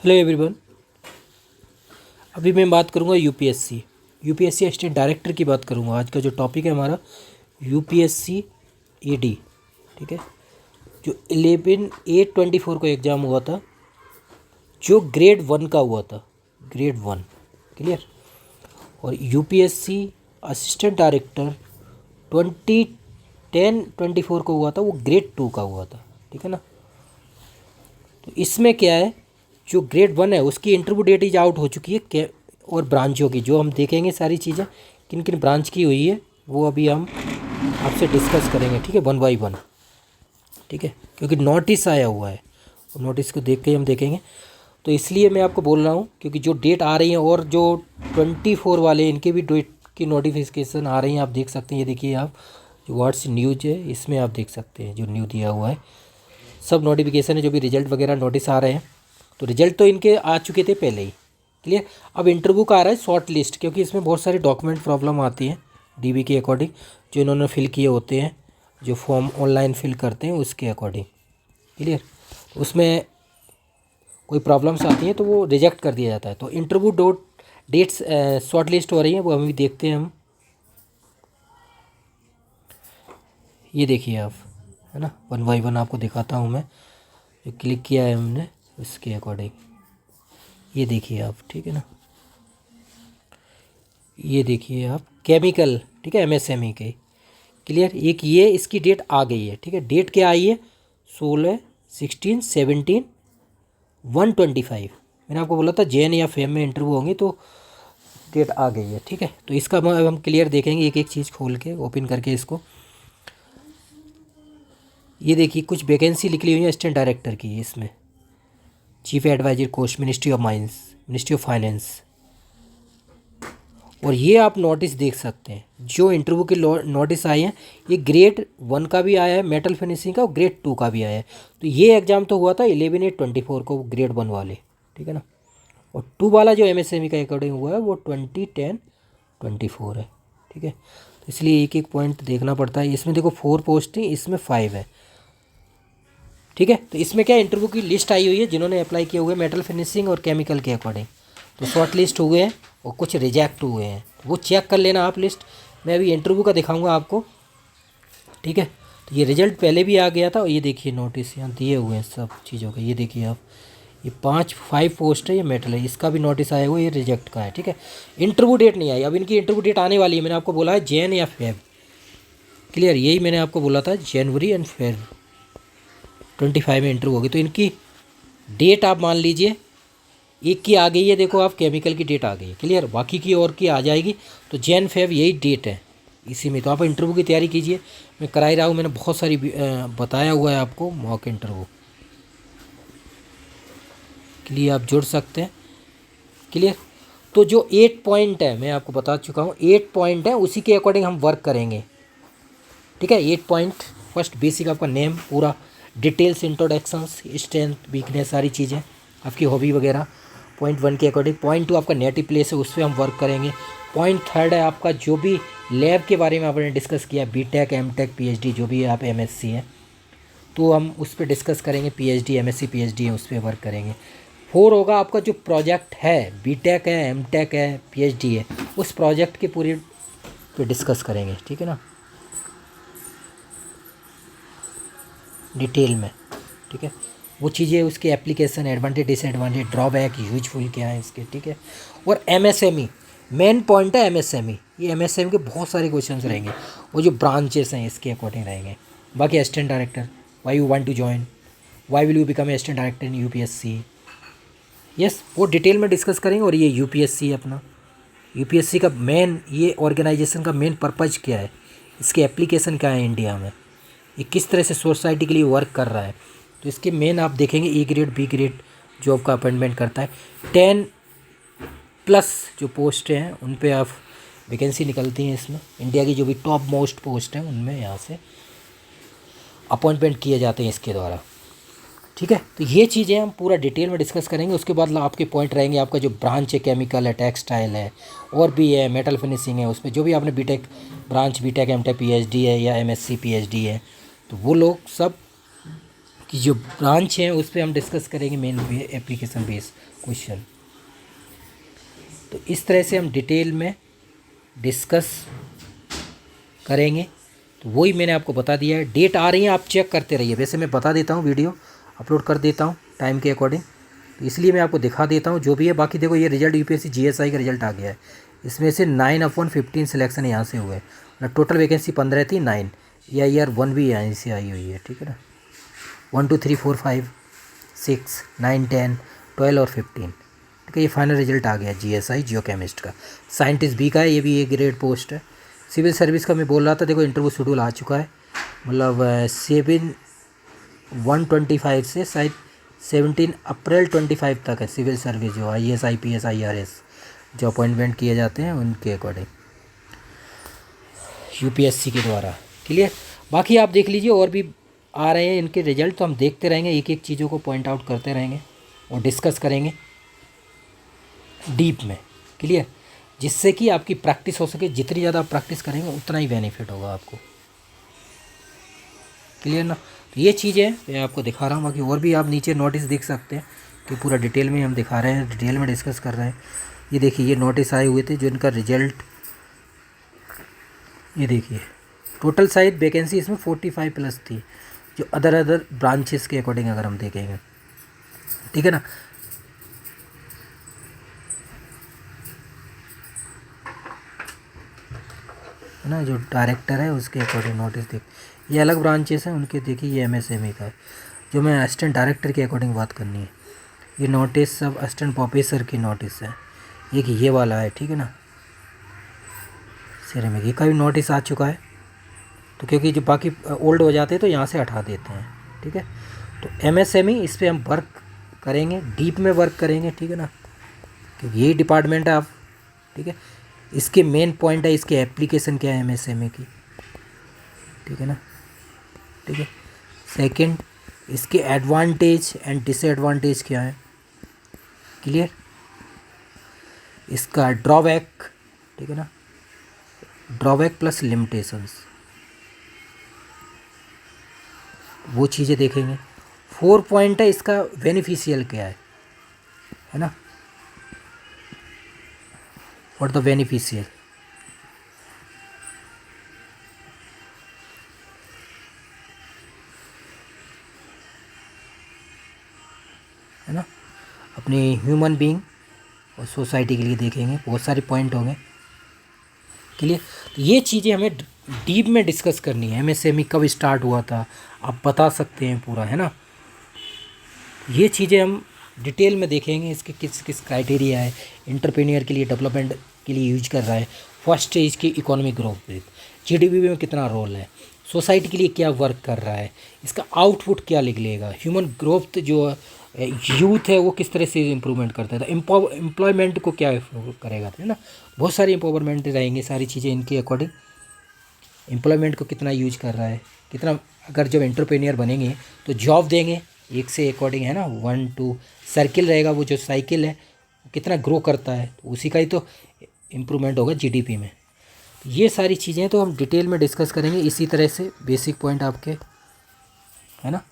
Hello everyone. अभी मैं बात करूंगा यूपीएससी असिस्टेंट डायरेक्टर की बात करूंगा। आज का जो टॉपिक है हमारा यूपीएससी एडी, ठीक है। जो 11/8/24 को एग्ज़ाम हुआ था, जो ग्रेड 1 का हुआ था, ग्रेड 1 क्लियर। और यूपीएससी असिस्टेंट डायरेक्टर 20/10/24 को हुआ था, वो ग्रेड 2 का हुआ था, ठीक है ना। तो इसमें क्या है, जो ग्रेड 1 है उसकी इंटरव्यू डेट इज आउट हो चुकी है और ब्रांचों की जो हम देखेंगे सारी चीज़ें किन किन ब्रांच की हुई है वो अभी हम आपसे डिस्कस करेंगे, ठीक है, 1 बाय 1, ठीक है। क्योंकि नोटिस आया हुआ है और नोटिस को देख के हम देखेंगे, तो इसलिए मैं आपको बोल रहा हूँ क्योंकि जो डेट आ रही है और जो 24 वाले इनके भी डेट की नोटिफिकेशन आ रही हैं, आप देख सकते हैं। ये देखिए आप, जो व्हाट्स न्यूज है इसमें आप देख सकते हैं, जो न्यू दिया हुआ है सब नोटिफिकेशन है, जो भी रिजल्ट वगैरह नोटिस आ रहे हैं। तो रिजल्ट तो इनके आ चुके थे पहले ही, क्लियर। अब इंटरव्यू का आ रहा है शॉर्ट लिस्ट, क्योंकि इसमें बहुत सारी डॉक्यूमेंट प्रॉब्लम आती है डीबी के अकॉर्डिंग, जो इन्होंने फिल किए होते हैं, जो फॉर्म ऑनलाइन फिल करते हैं उसके अकॉर्डिंग, क्लियर। उसमें कोई प्रॉब्लम्स आती हैं तो वो रिजेक्ट कर दिया जाता है। तो इंटरव्यू डेट्स शॉर्ट लिस्ट हो रही हैं, वो अभी देखते हैं हम। ये देखिए आप, है ना, 1 बाय 1 आपको दिखाता हूँ मैं। जो क्लिक किया है हमने उसके अकॉर्डिंग, ये देखिए आप, ठीक है ना। ये देखिए आप, केमिकल, ठीक है, एमएसएमई के, क्लियर। एक ये इसकी डेट आ गई है, ठीक है। डेट क्या आई है, 16, 16, 17, 125। मैंने आपको बोला था जेएन या फेम में इंटरव्यू होंगे, तो डेट आ गई है, ठीक है। तो इसका हम क्लियर देखेंगे, एक एक चीज़ खोल के ओपन करके इसको। ये देखिए कुछ वैकेंसी निकली हुई है असिस्टेंट डायरेक्टर की, इसमें chief adviser course, ministry of mines, ministry of finance. और ये आप नोटिस देख सकते हैं, जो इंटरव्यू के नोटिस आए हैं, ये ग्रेड 1 का भी आया है मेटल फिनिशिंग का, और ग्रेड 2 का भी आया है। तो ये एग्ज़ाम तो हुआ था 11/8/24 को, ग्रेड 1 वाले, ठीक है ना। और 2 वाला जो एमएसएमई का अकॉर्डिंग हुआ है वो 20/10/24 है, ठीक है। तो इसलिए एक एक पॉइंट देखना पड़ता है। इसमें देखो 4 पोस्ट है, इसमें 5 है, ठीक है। तो इसमें क्या इंटरव्यू की लिस्ट आई हुई है जिन्होंने अप्लाई किए हुए मेटल फिनिशिंग और केमिकल के अकॉर्डिंग, तो शॉर्ट लिस्ट हुए हैं और कुछ रिजेक्ट हुए हैं, वो चेक कर लेना आप लिस्ट। मैं अभी इंटरव्यू का दिखाऊंगा आपको, ठीक है। तो ये रिजल्ट पहले भी आ गया था, और ये देखिए नोटिस यहाँ दिए हुए हैं सब चीज़ों के। ये देखिए आप, ये 5 पोस्ट है, ये मेटल है, इसका भी नोटिस आया हुआ है, ये रिजेक्ट का है, ठीक है। इंटरव्यू डेट नहीं आई, अब इनकी इंटरव्यू डेट आने वाली है। मैंने आपको बोला है जैन या फेब, क्लियर, यही मैंने आपको बोला था, जनवरी एंड फेब 25 में इंटरव्यू होगी। तो इनकी डेट आप मान लीजिए एक की आ गई है, देखो आप, केमिकल की डेट आ गई है, क्लियर। बाकी की और की आ जाएगी, तो जैन फेब यही डेट है इसी में। तो आप इंटरव्यू की तैयारी कीजिए, मैं करा ही रहा हूँ, मैंने बहुत सारी बताया हुआ है आपको मॉक इंटरव्यू के लिए, आप जुड़ सकते हैं, क्लियर। तो जो 8 पॉइंट है मैं आपको बता चुका हूँ, 8 पॉइंट है, उसी के अकॉर्डिंग हम वर्क करेंगे, ठीक है। 8 पॉइंट, फर्स्ट बेसिक आपका नेम पूरा, डिटेल्स, इंट्रोडक्शंस, स्ट्रेंथ, वीकनेस, सारी चीज़ें, आपकी हॉबी वगैरह, पॉइंट 1 के अकॉर्डिंग। पॉइंट 2 आपका नेटिव प्लेस है, उस पर हम वर्क करेंगे। पॉइंट 3 है आपका जो भी लैब के बारे में आपने डिस्कस किया, बीटेक, एमटेक, पीएचडी, जो भी आप एमएससी है, तो हम उस पर डिस्कस करेंगे। पीएचडी, एमएससी, पीएचडी है, उस पर वर्क करेंगे। 4 होगा आपका जो प्रोजेक्ट है, बीटेक है, एमटेक है, पीएचडी है, उस प्रोजेक्ट के पूरे पे डिस्कस करेंगे, ठीक है ना, डिटेल में, ठीक है। वो चीज़ें, उसके application, advantage, disadvantage, drawback, useful क्या है इसके, ठीक है। और एमएसएमई मेन पॉइंट है, एमएसएमई, ये एमएसएमई के बहुत सारे क्वेश्चंस रहेंगे, वो जो ब्रांचेस हैं इसके अकॉर्डिंग रहेंगे। बाकी assistant director, why you want to join, why will you become assistant director in UPSC, yes, वो डिटेल में डिस्कस करेंगे। और ये यूपीएससी है अपना, यूपीएससी का मेन, ये ऑर्गेनाइजेशन का मेन पर्पज़ क्या है, इसके एप्लीकेशन क्या है इंडिया में, ये किस तरह से सोसाइटी के लिए वर्क कर रहा है, तो इसके मेन आप देखेंगे। A grade, B grade job का अपॉइंटमेंट करता है, 10+ जो पोस्ट हैं उन पे आप वैकेंसी निकलती हैं इसमें, इंडिया की जो भी टॉप मोस्ट पोस्ट हैं उनमें यहाँ से अपॉइंटमेंट किए जाते हैं इसके द्वारा, ठीक है। तो ये चीज़ें हम पूरा डिटेल में डिस्कस करेंगे। उसके बाद आपके पॉइंट रहेंगे, आपका जो ब्रांच है, केमिकल है, टेक्सटाइल है, और भी है, मेटल फिनिशिंग है, उसमें जो भी आपने BTech branch, BTech, MTech, PhD है या एमएससी, पीएचडी है, तो वो लोग सब कि जो ब्रांच है उस पर हम डिस्कस करेंगे मेन एप्लीकेशन बेस क्वेश्चन। तो इस तरह से हम डिटेल में डिस्कस करेंगे। तो वही मैंने आपको बता दिया है। डेट आ रही है, आप चेक करते रहिए। वैसे मैं बता देता हूँ, वीडियो अपलोड कर देता हूँ टाइम के अकॉर्डिंग, तो इसलिए मैं आपको दिखा देता हूँ जो भी है। बाकी देखो ये रिजल्ट यूपीएससी जीएसआई का रिजल्ट आ गया है। इसमें से 9/15 सिलेक्शन यहाँ से हुए ना। टोटल वैकेंसी 15 थी, 9 EIR 1 भी यहाँ से आई हुई है, ठीक है ना। 1 2 3 4 5 6 9 10 12 और 15, ठीक है। ये फाइनल रिजल्ट आ गया जीएसआई जियो केमिस्ट का। साइंटिस्ट बी का है, ये भी एक ग्रेड पोस्ट है। सिविल सर्विस का मैं बोल रहा था, देखो इंटरव्यू शेड्यूल आ चुका है। मतलब 7/1/25 से शायद 17 अप्रैल 25 तक है। सिविल सर्विस जो IAS IPS IRS जो अपॉइंटमेंट किए जाते हैं उनके अकॉर्डिंग यूपीएससी के द्वारा, क्लियर। बाकी आप देख लीजिए, और भी आ रहे हैं इनके रिजल्ट, तो हम देखते रहेंगे, एक एक चीज़ों को पॉइंट आउट करते रहेंगे और डिस्कस करेंगे डीप में, क्लियर। जिससे कि आपकी प्रैक्टिस हो सके। जितनी ज़्यादा आप प्रैक्टिस करेंगे उतना ही बेनिफिट होगा आपको, क्लियर ना। तो ये चीज़ें मैं आपको दिखा रहा हूँ। बाकी और भी आप नीचे नोटिस देख सकते हैं कि पूरा डिटेल में हम दिखा रहे हैं, डिटेल में डिस्कस कर रहे हैं। ये देखिए, ये नोटिस आए हुए थे जो इनका रिजल्ट, ये देखिए टोटल शायद वैकेंसी इसमें 45+ थी, जो अदर ब्रांचेस के अकॉर्डिंग अगर हम देखेंगे, ठीक है ना। है ना, जो डायरेक्टर है उसके अकॉर्डिंग नोटिस देख, ये अलग ब्रांचेस हैं उनके। देखिए ये MSME का है, जो मैं असिस्टेंट डायरेक्टर के अकॉर्डिंग बात करनी है। ये नोटिस सब असिस्टेंट प्रोफेसर की नोटिस है। ये वाला है, ठीक है ना। सिरेमिक का भी नोटिस आ चुका है। तो क्योंकि जो बाकी ओल्ड हो जाते हैं तो यहाँ से हटा देते हैं, ठीक है। तो MSME इस पर हम वर्क करेंगे, डीप में वर्क करेंगे, ठीक है ना, क्योंकि यही डिपार्टमेंट है आप, ठीक है। इसके मेन पॉइंट है, इसकी एप्लीकेशन क्या है MSME की, ठीक है ना, ठीक है। सेकंड, इसके एडवांटेज एंड डिसएडवांटेज क्या है, क्लियर। इसका ड्रॉबैक, ठीक है ना, ड्रॉबैक प्लस लिमिटेशंस, वो चीज़ें देखेंगे। 4 पॉइंट है, इसका बेनिफिशियल क्या है ना, और द बेनिफिशियल, है ना, अपनी ह्यूमन बीइंग और सोसाइटी के लिए देखेंगे। बहुत सारे पॉइंट होंगे, क्लियर। तो ये चीज़ें हमें डीप में डिस्कस करनी है। MSME कब स्टार्ट हुआ था आप बता सकते हैं पूरा, है ना। ये चीज़ें हम डिटेल में देखेंगे, इसके किस किस क्राइटेरिया है, एंटरप्रेन्योर के लिए, डेवलपमेंट के लिए यूज कर रहा है। फर्स्ट स्टेज की इकोनॉमिक ग्रोथ, GDP में कितना रोल है, सोसाइटी के लिए क्या वर्क कर रहा है, इसका आउटपुट क्या निकलेगा, ह्यूमन ग्रोथ जो यूथ है वो किस तरह से इम्प्रूवमेंट करता है, तो एम्प्लॉयमेंट को क्या करेगा, है ना। बहुत सारी एम्पावरमेंट रहेंगी, सारी चीज़ें इनके अकॉर्डिंग। एम्प्लॉयमेंट को कितना यूज कर रहा है, कितना, अगर जब एंटरप्रेन्योर बनेंगे तो जॉब देंगे एक से अकॉर्डिंग, है ना। 1 2 सर्किल रहेगा, वो जो साइकिल है वो कितना ग्रो करता है, तो उसी का ही तो इम्प्रूवमेंट होगा GDP में। ये सारी चीज़ें तो हम डिटेल में डिस्कस करेंगे इसी तरह से, बेसिक पॉइंट आपके, है ना।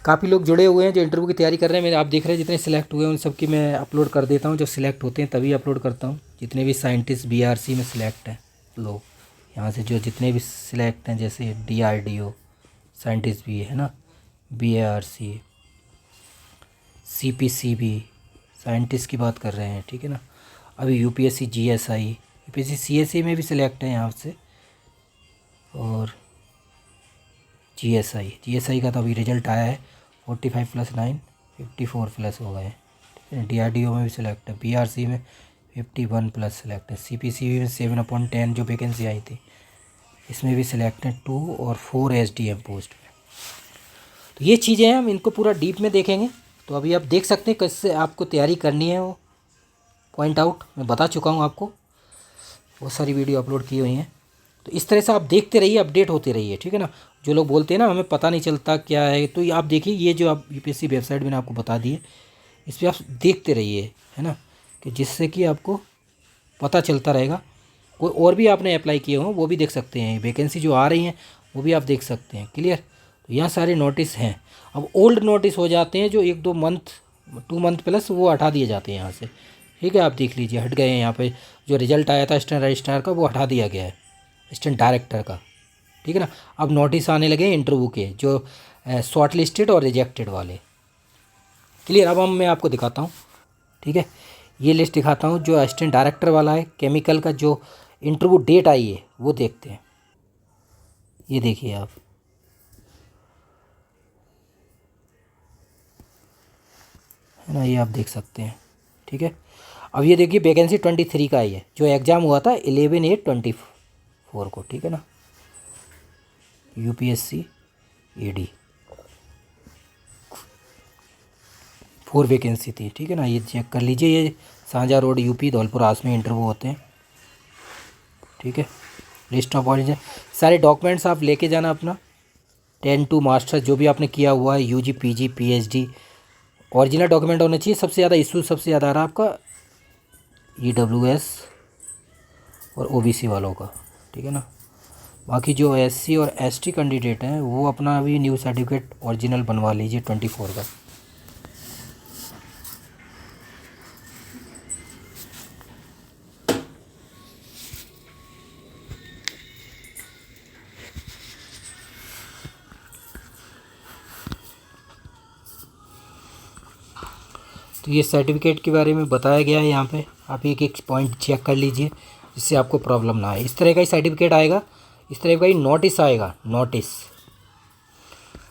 काफ़ी लोग जुड़े हुए हैं जो इंटरव्यू की तैयारी कर रहे हैं। मेरे आप देख रहे हैं जितने सिलेक्ट हुए हैं उन सब की मैं अपलोड कर देता हूँ। जब सिलेक्ट होते हैं तभी अपलोड करता हूँ। जितने भी साइंटिस्ट BRC में सिलेक्ट हैं लोग, यहाँ से जो जितने भी सिलेक्ट हैं, जैसे DRDO साइंटिस्ट भी है ना, BARC CPCB साइंटिस्ट की बात कर रहे हैं, ठीक है ना। अभी UPSC GSI UPSC CSA में भी सिलेक्ट है यहाँ से, और GSI का तो अभी रिजल्ट आया है। 45 + 9 54+ हो गए हैं, ठीक है। DRDO में भी सिलेक्ट है, BRC में 51+ सिलेक्ट है, CPCB में 7/10 जो वैकेंसी आई थी इसमें भी सिलेक्ट है 2 और 4 SDM पोस्ट में। तो ये चीज़ें हैं, हम इनको पूरा डीप में देखेंगे। तो अभी आप देख सकते हैं कैसे आपको तैयारी करनी है, वो पॉइंट आउट मैं बता चुका हूँ आपको, बहुत सारी वीडियो अपलोड की हुई हैं। तो इस तरह से आप देखते रहिए, अपडेट होते रहिए, ठीक है ना। जो लोग बोलते हैं ना हमें पता नहीं चलता क्या है, तो ये आप देखिए, ये जो आप UPSC वेबसाइट मैंने आपको बता दी है, इस पर आप देखते रहिए, है ना, कि जिससे कि आपको पता चलता रहेगा। कोई और भी आपने अप्लाई किए हों वो भी देख सकते हैं, वैकेंसी जो आ रही हैं वो भी आप देख सकते हैं, क्लियर। तो यहाँ सारे नोटिस हैं। अब ओल्ड नोटिस हो जाते हैं जो 1-2 मंथ 2 मंथ प्लस, वो हटा दिए जाते हैं यहाँ से। ठीक है, आप देख लीजिए हट गए हैं। यहाँ पे जो रिजल्ट आया था असिस्टेंट रजिस्ट्रार का वो हटा दिया गया है, असिस्टेंट डायरेक्टर का। ठीक है ना। अब नोटिस आने लगे इंटरव्यू के, जो शॉर्ट लिस्टेड और रिजेक्टेड वाले। क्लियर। अब मैं आपको दिखाता हूँ। ठीक है, ये लिस्ट दिखाता हूँ जो असिस्टेंट डायरेक्टर वाला है केमिकल का, जो इंटरव्यू डेट आई है वो देखते हैं। ये देखिए आप, है ना, ये आप देख सकते हैं। ठीक है, अब ये देखिए वैकेंसी 23 का आई है, जो एग्ज़ाम हुआ था 11/8/24 को। ठीक है ना, UPSC AD 4 वैकेंसी थी। ठीक है ना, ये चेक कर लीजिए। ये सांझा रोड UP धौलपुर आस में इंटरव्यू होते हैं। ठीक है, लिस्ट ऑफ ऑरिजिन सारे डॉक्यूमेंट्स आप लेके जाना अपना, 10 to मास्टर जो भी आपने किया हुआ है, UG PG PhD, original document होने चाहिए। सबसे ज़्यादा इशू सबसे ज़्यादा आ रहा है आपका EWS और OBC वालों का। ठीक है ना, बाकी जो SC और ST कैंडिडेट हैं वो अपना अभी न्यू सर्टिफिकेट ओरिजिनल बनवा लीजिए 24 का। तो ये सर्टिफिकेट के बारे में बताया गया है यहाँ पे, आप एक एक पॉइंट चेक कर लीजिए जिससे आपको प्रॉब्लम ना आए। इस तरह का ही सर्टिफिकेट आएगा, इस तरह का ही नोटिस आएगा, नोटिस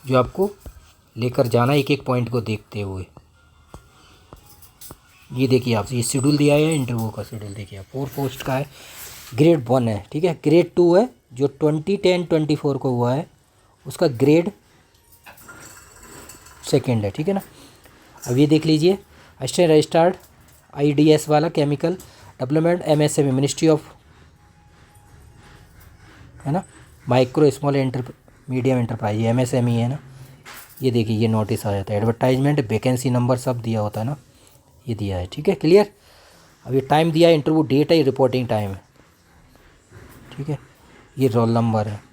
जो आपको लेकर जाना है एक एक पॉइंट को देखते हुए। ये देखिए आप, ये शेड्यूल दिया है इंटरव्यू का शेड्यूल, देखिए आप 4 पोस्ट का है, ग्रेड 1 है। ठीक है, ग्रेड 2 है जो 2010-24 को हुआ है, उसका ग्रेड 2 है। ठीक है ना, अब ये देख लीजिए असिस्टेंट रजिस्ट्रार्ड IDS वाला chemical development MSME ministry of, है ना, micro small medium enterprise MSME है ना। ये देखिए ये नोटिस आ जाता है, एडवर्टाइजमेंट वैकेंसी नंबर सब दिया होता है ना, ये दिया है। ठीक है, क्लियर। अब ये टाइम दिया है, इंटरव्यू डेट है, रिपोर्टिंग टाइम है। ठीक है, ये रोल नंबर है।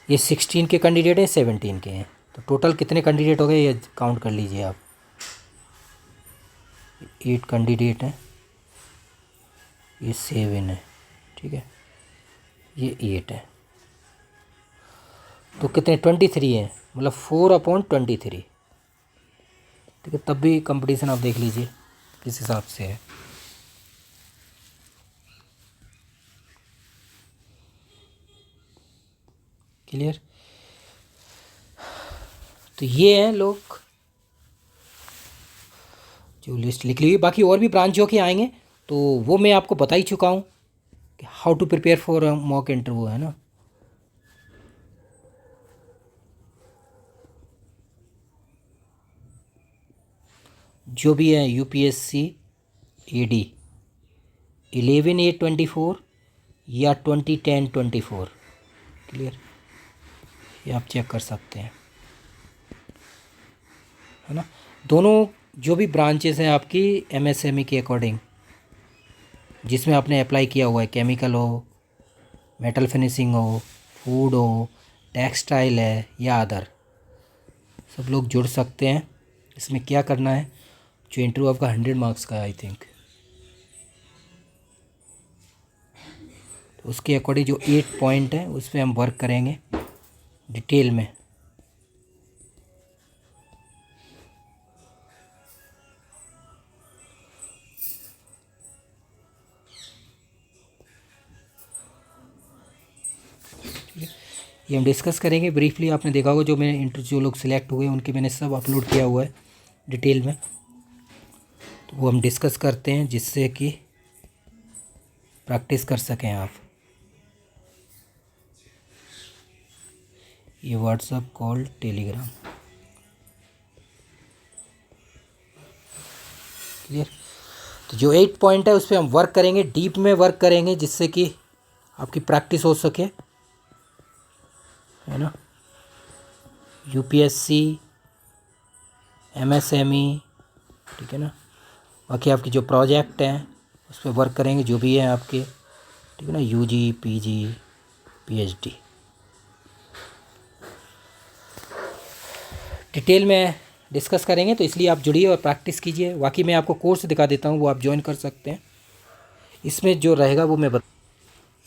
ये 16 के कैंडिडेट हैं, 17 के हैं, तो टोटल कितने कैंडिडेट हो गए ये काउंट कर लीजिए आप। 8 कैंडिडेट हैं, ये 7 है। ठीक है, ये 8 है, तो कितने 23 हैं, मतलब 4/23। ठीक है, तब भी कंपटीशन आप देख लीजिए किस हिसाब से है। क्लियर। तो ये हैं लोग जो लिस्ट लिख लीजिए, बाकी और भी ब्रांच जो के आएंगे तो वो मैं आपको बता ही चुका हूँ कि how to prepare for mock interview, है ना। जो भी है UPSC AD 11/8/24 या 2010-24, क्लियर, ये आप चेक कर सकते हैं, है ना। दोनों जो भी ब्रांचेस हैं आपकी MSME के अकॉर्डिंग, जिसमें आपने अप्लाई किया हुआ है, केमिकल हो, मेटल फिनिशिंग हो, फूड हो, टेक्सटाइल है या अदर, सब लोग जुड़ सकते हैं। इसमें क्या करना है, जो इंटरव्यू आपका 100 मार्क्स का है आई थिंक, तो उसके अकॉर्डिंग जो 8 पॉइंट है उस पर हम वर्क करेंगे डिटेल में। ये हम डिस्कस करेंगे ब्रीफली। आपने देखा होगा जो मैंने जो लोग सिलेक्ट हुए उनके मैंने सब अपलोड किया हुआ है डिटेल में, तो वो हम डिस्कस करते हैं जिससे कि प्रैक्टिस कर सकें आप। ये व्हाट्सअप, कॉल, टेलीग्राम, क्लियर। तो जो 8 पॉइंट है उस पर हम वर्क करेंगे, डीप में वर्क करेंगे जिससे कि आपकी प्रैक्टिस हो सके, है ना। UPSC MSME, ठीक है ना। बाकी आपकी जो प्रोजेक्ट हैं उस पर वर्क करेंगे जो भी है आपके, ठीक ठीक है ना, यूजी, पीजी, पीएचडी। डिटेल में डिस्कस करेंगे, तो इसलिए आप जुड़िए और प्रैक्टिस कीजिए। बाकी मैं आपको कोर्स दिखा देता हूँ, वो आप ज्वाइन कर सकते हैं। इसमें जो रहेगा वो मैं ये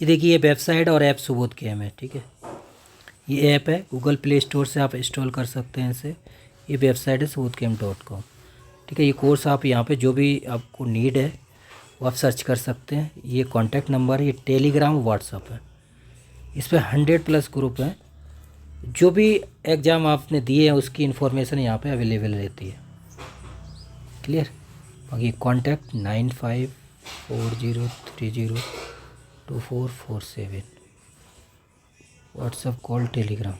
देखिए, ये वेबसाइट और ऐप सुबोध गेम है, ठीक है। ये ऐप है, गूगल प्ले स्टोर से आप इंस्टॉल कर सकते हैं इसे। ये वेबसाइट है subodhgame.com, ठीक है। ये कोर्स आप यहाँ पे जो भी आपको नीड है वो आप सर्च कर सकते हैं। ये कॉन्टैक्ट नंबर है, ये टेलीग्राम, व्हाट्सअप है। इस पर 100+ ग्रुप हैं। जो भी एग्ज़ाम आपने दिए हैं उसकी इन्फॉर्मेशन यहाँ पे अवेलेबल रहती है। क्लियर। बाकी कॉन्टैक्ट 9540302447, व्हाट्सअप, कॉल, टेलीग्राम।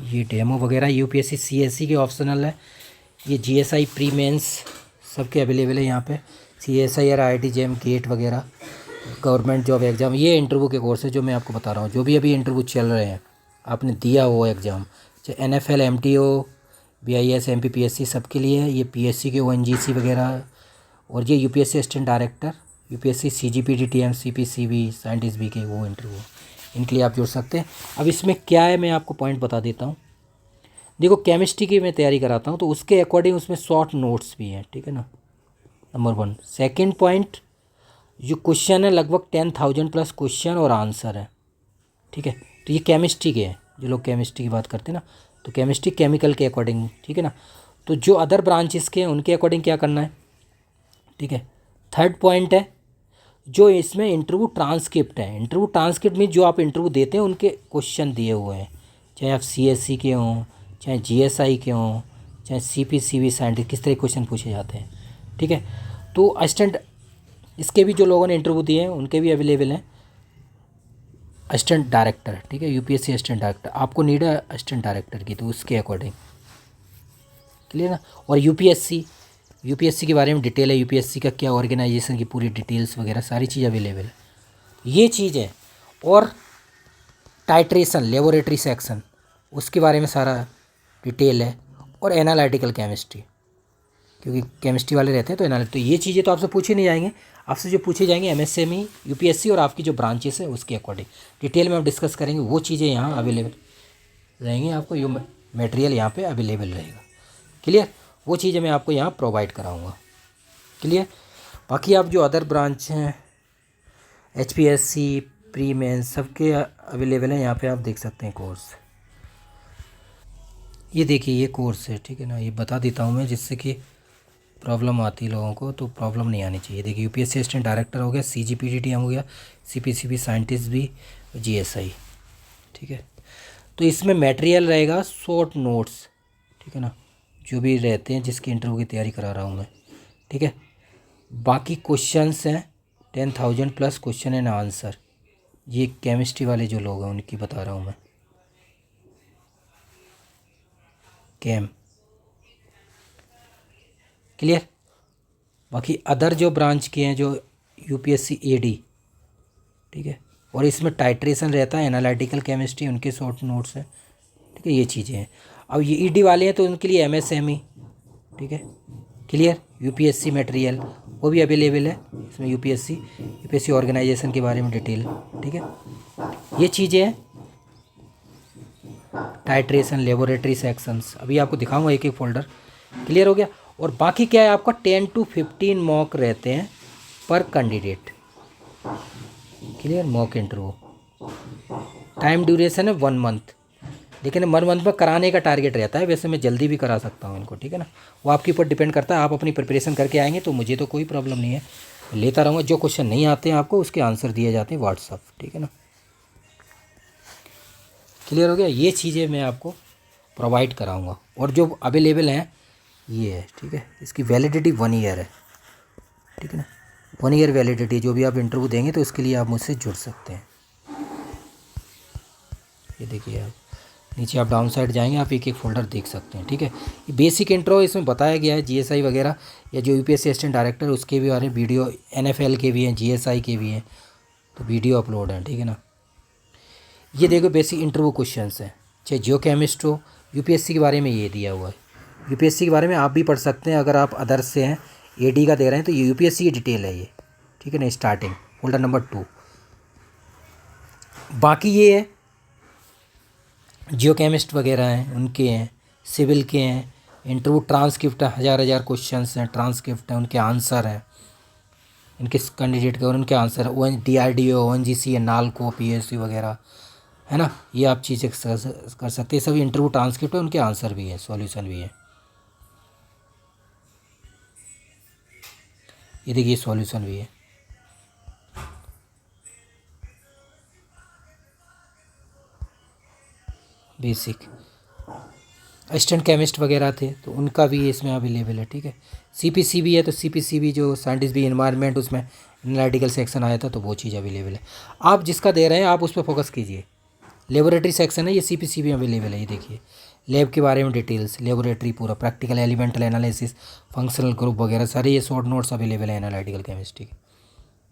ये डेमो वगैरह यूपीएससी सीएससी के ऑप्शनल है। ये जीएसआई प्री मेंस सबके अवेलेबल है यहाँ पे। सीएसआई और आईआईटी जेम, गेट वगैरह, गवर्नमेंट जॉब एग्ज़ाम, ये इंटरव्यू के कोर्स है जो मैं आपको बता रहा हूँ। जो भी अभी इंटरव्यू चल रहे हैं, आपने दिया हो एग्ज़ाम, चाहे एनएफएल, एमटीओ, बीआईएस, एमपीपीएससी, सबके लिए है। ये पीएससी के ओएनजीसी वगैरह, और ये UPSC assistant director, UPSC CGPT, TM, CPCB, scientist B के वो इंटरव्यू, इनके लिए आप जुड़ सकते हैं। अब इसमें क्या है, मैं आपको पॉइंट बता देता हूँ। देखो, केमिस्ट्री की मैं तैयारी कराता हूँ, तो उसके अकॉर्डिंग उसमें शॉर्ट नोट्स भी हैं, ठीक है ना, नंबर 1। सेकंड पॉइंट, जो क्वेश्चन है लगभग 10,000+ क्वेश्चन और आंसर है, ठीक है। तो ये केमिस्ट्री के हैं, जो लोग केमिस्ट्री की बात करते हैं ना, तो केमिस्ट्री केमिकल के अकॉर्डिंग, ठीक है ना। तो जो अदर ब्रांचेस के हैं उनके अकॉर्डिंग क्या करना है, ठीक है। थर्ड पॉइंट है, जो इसमें इंटरव्यू ट्रांसक्रिप्ट है। इंटरव्यू ट्रांसक्रिप्ट में जो आप इंटरव्यू देते हैं उनके क्वेश्चन दिए हुए हैं, चाहे आप सीएससी के हों, चाहे जीएसआई के हों, चाहे सीपीसीबी, साइंटिस्ट, किस तरह के क्वेश्चन पूछे जाते हैं, ठीक है। तो असिस्टेंट, इसके भी जो लोगों ने इंटरव्यू दिए हैं उनके भी अवेलेबल हैं। असिस्टेंट डायरेक्टर, ठीक है, यूपीएससी असिस्टेंट डायरेक्टर, आपको नीड है असिस्टेंट डायरेक्टर की, तो उसके अकॉर्डिंग, क्लियर ना। और यूपीएससी के बारे में डिटेल है, यूपीएससी का क्या ऑर्गेनाइजेशन की पूरी डिटेल्स वगैरह सारी चीज़ अवेलेबल है। ये चीज़ है। और टाइट्रेशन, लेबोरेटरी सेक्शन, उसके बारे में सारा डिटेल है। और एनालिटिकल केमिस्ट्री, क्योंकि केमिस्ट्री वाले रहते हैं तो एनालिटिकल, तो ये चीज़ें तो आपसे पूछे नहीं जाएंगे। आपसे जो पूछे जाएंगे एमएसएमई, यूपीएससी और आपकी जो ब्रांचेस है उसके अकॉर्डिंग डिटेल में हम डिस्कस करेंगे। वो चीज़ें यहाँ अवेलेबल रहेंगी, आपको ये मटेरियल यहाँ पे अवेलेबल रहेगा। क्लियर। वो चीज़ें मैं आपको यहाँ प्रोवाइड कराऊँगा। क्लियर। बाकी आप जो अदर ब्रांच हैं, एचपीएससी, प्री मेंस, सबके अवेलेबल हैं यहाँ पे, आप देख सकते हैं कोर्स। ये देखिए, ये कोर्स है, ठीक है ना। ये बता देता हूँ मैं, जिससे कि प्रॉब्लम आती है लोगों को, तो प्रॉब्लम नहीं आनी चाहिए। देखिए, यूपीएससी असिस्टेंट डायरेक्टर हो गया, सीजीपीटीटीएम हो गया, सीपीसीबी, साइंटिस्ट भी, जीएसआई, ठीक है। तो इसमें मटेरियल रहेगा शॉर्ट नोट्स, ठीक है ना, जो भी रहते हैं जिसकी इंटरव्यू की तैयारी करा रहा हूँ मैं, ठीक है। बाकी क्वेश्चंस हैं 10,000+ क्वेश्चन एंड आंसर। ये केमिस्ट्री वाले जो लोग हैं उनकी बता रहा हूँ मैं, केम। क्लियर। बाकी अदर जो ब्रांच के हैं, जो यूपीएससी एडी, ठीक है, और इसमें टाइट्रेशन रहता है, एनालिटिकल केमिस्ट्री, उनके शॉर्ट नोट्स हैं, ठीक है। ये चीज़ें हैं। अब ये ईडी वाले हैं तो उनके लिए एमएसएमई, ठीक है। क्लियर। यूपीएससी मटेरियल वो भी अवेलेबल है इसमें, यूपीएससी ऑर्गेनाइजेशन के बारे में डिटेल, ठीक है। ये चीज़ें हैं। टाइट्रेशन, लेबोरेटरी सेक्शंस, अभी आपको दिखाऊंगा एक एक फोल्डर। क्लियर हो गया। और बाकी क्या है, आपका 10 to 15 मॉक रहते हैं पर candidate. Clear. Mock interview, time duration है 1 मंथ, लेकिन 1 मंथ में कराने का टारगेट रहता है। वैसे मैं जल्दी भी करा सकता हूँ इनको, ठीक है ना। वो आपके ऊपर डिपेंड करता है, आप अपनी प्रिपरेशन करके आएंगे तो मुझे तो कोई प्रॉब्लम नहीं है, लेता रहूँगा। जो क्वेश्चन नहीं आते हैं आपको, उसके आंसर दिए जाते हैं व्हाट्सअप, ठीक है ना। क्लियर हो गया। ये चीज़ें मैं आपको प्रोवाइड कराऊंगा। और जो अवेलेबल हैं ये है, ठीक है। इसकी वैलिडिटी 1 ईयर है, ठीक है ना। 1 ईयर वैलिडिटी। जो भी आप इंटरव्यू देंगे तो उसके लिए आप मुझसे जुड़ सकते हैं। ये देखिए, आप नीचे आप डाउन साइड जाएंगे, आप एक एक फोल्डर देख सकते हैं, ठीक है। ये बेसिक इंट्रो इसमें बताया गया है, जीएसआई वगैरह, या जो यूपीएससी असिस्टेंट डायरेक्टर उसके भी बारे में वीडियो, एनएफएल के भी हैं, जीएसआई के भी हैं, तो वीडियो अपलोड है, ठीक है ना। ये देखो, बेसिक इंटरव्यू क्वेश्चंस हैं, चाहे जियो केमिस्ट हो, यूपीएससी के बारे में ये दिया हुआ है। यूपीएससी के बारे में आप भी पढ़ सकते हैं, अगर आप अदर्स से हैं, एडी का दे रहे हैं तो ये यूपीएससी की डिटेल है ये, ठीक है ना। Starting folder number 2। बाकी ये है जियोकेमिस्ट वगैरह हैं उनके हैं, सिविल के हैं, इंटरव्यू ट्रांसक्रिप्ट हज़ार क्वेश्चंस हैं, ट्रांसक्रिप्ट हैं, उनके आंसर हैं, इनके कैंडिडेट के और उनके answer DRDO ONGC NALCO PSC वगैरह है ना, ये आप चीज़ें कर सकते हैं। सभी इंटरव्यू ट्रांसक्रिप्ट है, उनके आंसर भी है, सॉल्यूशन भी है। ये देखिए सॉल्यूशन भी है। बेसिक असिस्टेंट केमिस्ट वगैरह थे तो उनका भी इसमें अवेलेबल है। ठीक है, CPC भी है तो CPC भी जो साइंटिस्ट भी इन्वायरमेंट उसमें एनालिटिकल सेक्शन आया था तो वो चीज़ अवेलेबल है। आप जिसका दे रहे हैं आप उस पर फोकस कीजिए। लेबोरेटरी सेक्शन है, ये CPC भी अवेलेबल है। ये देखिए लैब के बारे में डिटेल्स, लेबोरेटरी पूरा, practical elemental analysis, functional group वगैरह सारे ये शॉर्ट नोट्स अवेलेबल है एनालिटिकल केमिस्ट्री के।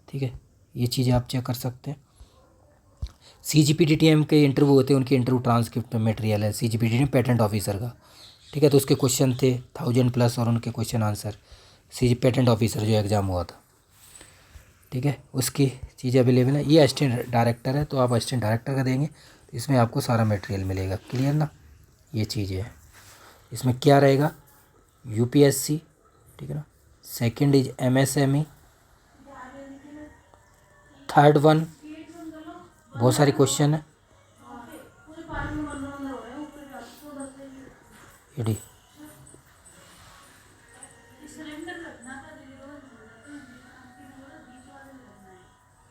ठीक है, ये चीज़ें आप चेक कर सकते हैं। CGPTTM के इंटरव्यू होते हैं, उनके इंटरव्यू ट्रांसक्रिप्ट मटेरियल है CGPTTM पेटेंट ऑफिसर का। ठीक है, तो उसके क्वेश्चन थे 1000+ और उनके क्वेश्चन आंसर पेटेंट ऑफिसर जो एग्ज़ाम हुआ था। ठीक है, उसकी चीज़ें अवेलेबल है। ये असिस्टेंट डायरेक्टर है तो आप असिस्टेंट डायरेक्टर का देंगे तो इसमें आपको सारा मटेरियल मिलेगा। क्लियर ना, ये चीज़ें हैं। इसमें क्या रहेगा, UPSC, ठीक है ना, second is MSME, third one बहुत सारे क्वेश्चन है। ये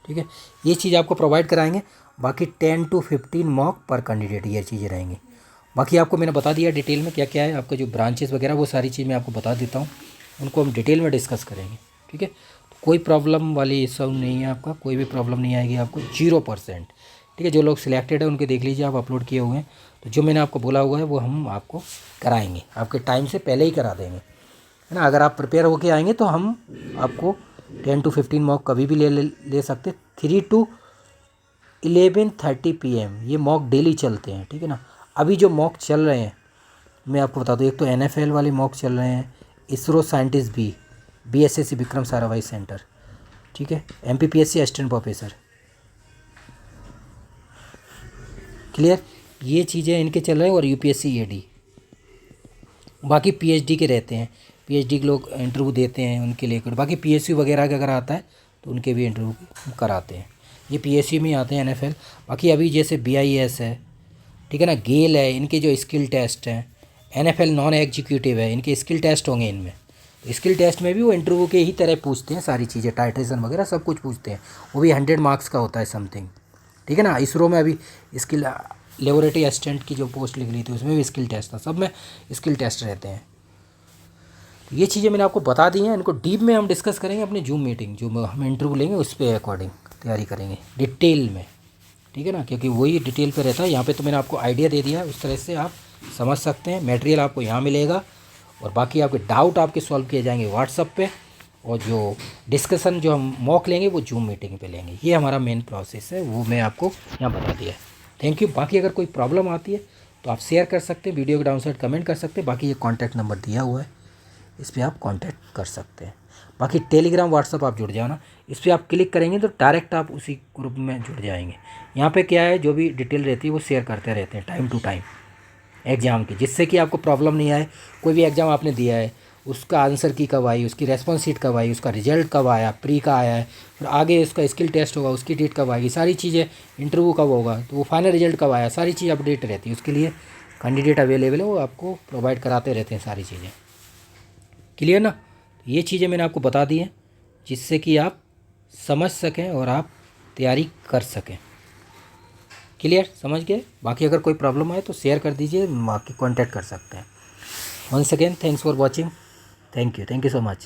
ठीक है, ये चीज़ आपको प्रोवाइड कराएंगे। बाकी 10 to 15 मॉक पर कैंडिडेट ये चीज़ें रहेंगी। बाकी आपको मैंने बता दिया डिटेल में क्या क्या है, आपका जो ब्रांचेस वगैरह वो सारी चीज़ मैं आपको बता देता हूँ, उनको हम डिटेल में डिस्कस करेंगे। ठीक है, तो कोई प्रॉब्लम वाली इशू नहीं है, आपका कोई भी प्रॉब्लम नहीं आएगी आपको 0%। ठीक है, जो लोग सिलेक्टेड है उनके देख लीजिए, आप अपलोड किए हुए हैं तो जो मैंने आपको बोला हुआ है वो हम आपको कराएंगे, आपके टाइम से पहले ही करा देंगे, है ना। अगर आप प्रिपेयर होके आएंगे तो हम आपको 10 to 15 मॉक कभी भी ले सकते। 3 to 11:30 PM ये मॉक डेली चलते हैं। ठीक है ना, अभी जो मॉक चल रहे हैं मैं आपको बता दूँ, एक तो NFL वाले मॉक चल रहे हैं, इसरो साइंटिस्ट भी, BSSC विक्रम साराभाई सेंटर, ठीक है, MPPSC असिस्टेंट प्रोफेसर। क्लियर, ये चीज़ें इनके चल रहे हैं और UPSC AD। बाकी PhD के रहते हैं, PhD के लोग इंटरव्यू देते हैं उनके लिए। बाकी PSU वगैरह का अगर आता है तो उनके भी इंटरव्यू कराते हैं, ये PSU में आते हैं NFL। बाकी अभी जैसे BIS है, ठीक है ना, गेल है, इनके जो स्किल टेस्ट हैं, NFL नॉन एग्जीक्यूटिव है, इनके स्किल टेस्ट होंगे इनमें। स्किल टेस्ट में भी वो इंटरव्यू के ही तरह पूछते हैं सारी चीज़ें, टाइट्रेशन वगैरह सब कुछ पूछते हैं, वो भी 100 मार्क्स का होता है समथिंग। ठीक है ना, इसरो में अभी स्किल लेबोरेटरी असिस्टेंट की जो पोस्ट लिख ली थी उसमें भी स्किल टेस्ट था, सब में स्किल टेस्ट रहते हैं। तो ये चीज़ें मैंने आपको बता दी हैं, इनको डीप में हम डिस्कस करेंगे अपनी जूम मीटिंग, जो हम इंटरव्यू लेंगे उस पर अकॉर्डिंग तैयारी करेंगे डिटेल में। ठीक है ना, क्योंकि वही डिटेल पे रहता है। यहाँ पे तो मैंने आपको आइडिया दे दिया है, उस तरह से आप समझ सकते हैं। मटेरियल आपको यहाँ मिलेगा और बाकी आपके डाउट आपके सॉल्व किए जाएंगे व्हाट्सअप पे, और जो डिस्कशन जो हम मॉक लेंगे वो जूम मीटिंग पे लेंगे। ये हमारा मेन प्रोसेस है, वो मैं आपको यहाँ बता दिया है। Thank you. बाकी अगर कोई प्रॉब्लम आती है तो आप शेयर कर सकते हैं, वीडियो के डाउन साइड कमेंट कर सकते हैं। बाकी ये कॉन्टैक्ट नंबर दिया हुआ है, इस पर आप कांटेक्ट कर सकते हैं। बाकी टेलीग्राम व्हाट्सअप आप जुड़ जाना, इस पर आप क्लिक करेंगे तो डायरेक्ट आप उसी ग्रुप में जुड़ जाएंगे। यहाँ पे क्या है, जो भी डिटेल रहती है वो शेयर करते रहते हैं टाइम टू टाइम एग्ज़ाम की, जिससे कि आपको प्रॉब्लम नहीं आए। कोई भी एग्ज़ाम आपने दिया है उसका आंसर की कब आई, उसकी रेस्पॉन्स शीट कब आई, उसका रिजल्ट कब आया, प्री का आया है, फिर आगे उसका स्किल टेस्ट होगा उसकी डेट कब आएगी, सारी चीज़ें, इंटरव्यू कब होगा, तो वो फाइनल रिजल्ट कब आया, सारी चीज़ अपडेट रहती है। उसके लिए कैंडिडेट अवेलेबल है, वो आपको प्रोवाइड कराते रहते हैं सारी चीज़ें। क्लियर ना, ये चीज़ें मैंने आपको बता दी हैं जिससे कि आप समझ सकें और आप तैयारी कर सकें। क्लियर, समझ गए। बाकी अगर कोई प्रॉब्लम आए तो शेयर कर दीजिए, बाकी कांटेक्ट कर सकते हैं। Once again thanks for watching, thank you so much.